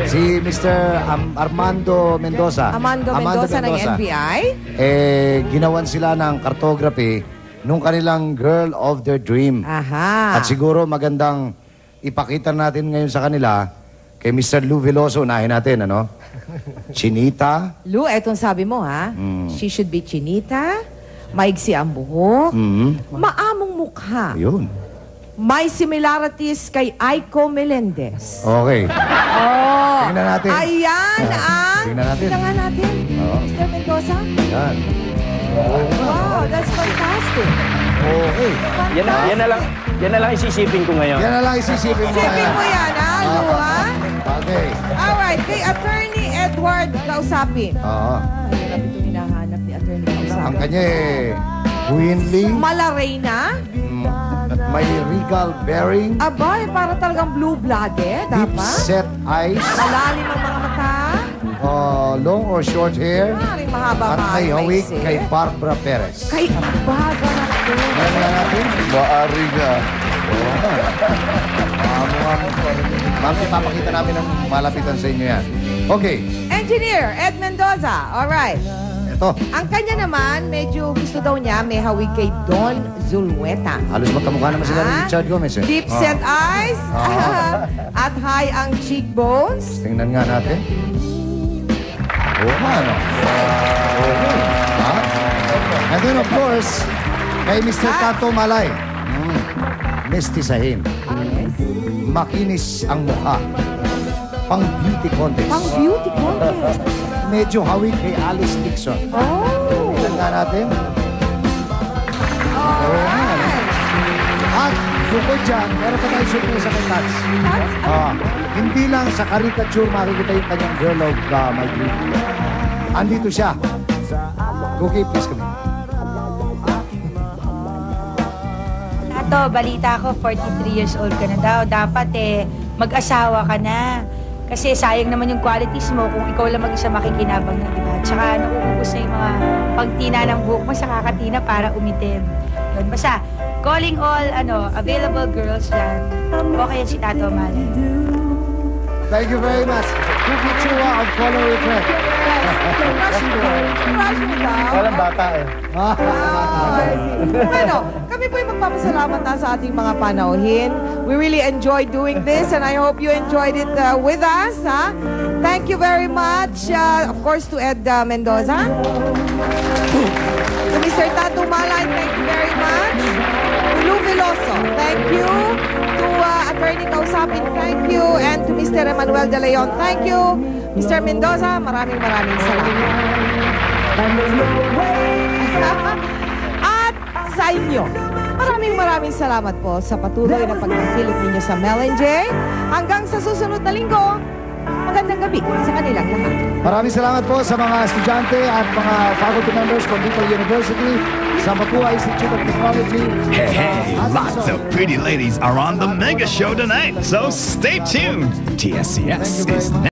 Si Mr. Armando Mendoza. Armando Mendoza ng NBI. Ginawan sila ng cartography nung kanilang girl of their dream. Aha. At siguro magandang ipakita natin ngayon sa kanila kay Mr. Lou Veloso. Unahin natin, ano? Chinita. Lou, etong sabi mo, ha? She should be chinita, maigsi ang buhok, maamong mukha. Ayun. May similarities kay Aiko Melendez. Okay. Oh. Tingnan natin. Ayan ang... Tingnan natin. Tingnan natin. Oo. Mr. Mendoza. Yan. Wow, that's fantastic. Okay. Yan na lang isisipin ko ngayon. Yan na lang isisipin mo. Sipin mo yan, ha, Lou, ha? Okay. Alright, kay Attorney Edward kausapin. Oo. Hirap itong hinahanap ni Attorney kausapin. Ang kanya Winley. Malareyna. At may regal bearing. Abay, para talagang blue-blooded, Deep dapat. set eyes. Malalim ang mga mata. Long or short hair. Maaaring mahaba, At may maaaring hawig maiksi. kay Barbara Perez. Kay baga na ito. Ngayon natin. Maari nga. Ma'am, ipapakita namin ang malapitan sa inyo yan. Okay. Engineer, Ed Mendoza. Alright. Ito. Ang kanya naman, medyo gusto daw niya, may hawig kay Don Zulueta. Halos magkamukha naman sila ni Richard Gomez. Deep set eyes. At high ang cheekbones. Tingnan nga natin. Oo nga, ano? Okay. And then, of course, kay Mr. Tato Malay. Mestisahin. Makinis ang mukha. Pang beauty contest. Pang beauty contest. Medyo hawig kay Alice Dixon. Oh. Tingnan nga natin. Alright. At bukod dyan, meron pa tayong surprise kay Tats. Hindi lang sa caricature makikita yung kanyang girl of my dream. Andito siya. Cookie, please come. Tato, balita ko, 43 years old ka na daw. Dapat mag-asawa ka na. Kasi sayang naman yung qualities mo kung ikaw lang mag-isa makikinabang ng iba. Tsaka nauubos na yung mga pagtina ng buhok mo sa kakatina para umitim. Yun, basta, calling all available girls yan. Okay yan si Tato Malay. Thank you very much. Cookie Chua of Color Reflect. Crush mo daw. Walang bata eh. Ano, kami po yung magpapasalamat na sa ating mga panauhin. We really enjoyed doing this and I hope you enjoyed it with us. Ha? Thank you very much, of course, to Ed Mendoza. To Mr. Tato Malay, thank you very much. To Lou Veloso, thank you. To Attorney Kausapin, thank you. And to Mr. Emmanuel De Leon, thank you. Mr. Mendoza, maraming salamat. At sa inyo, maraming salamat po sa patuloy na pagtangkilik ninyo sa Mel and Jay. Hanggang sa susunod na linggo, magandang gabi sa kanilang lahat. Maraming salamat po sa mga estudyante at mga faculty members from Bicol University, sa Mapua Institute of Technology. Hey, lots of pretty ladies are on the Mega Show tonight, so stay tuned. TSCS is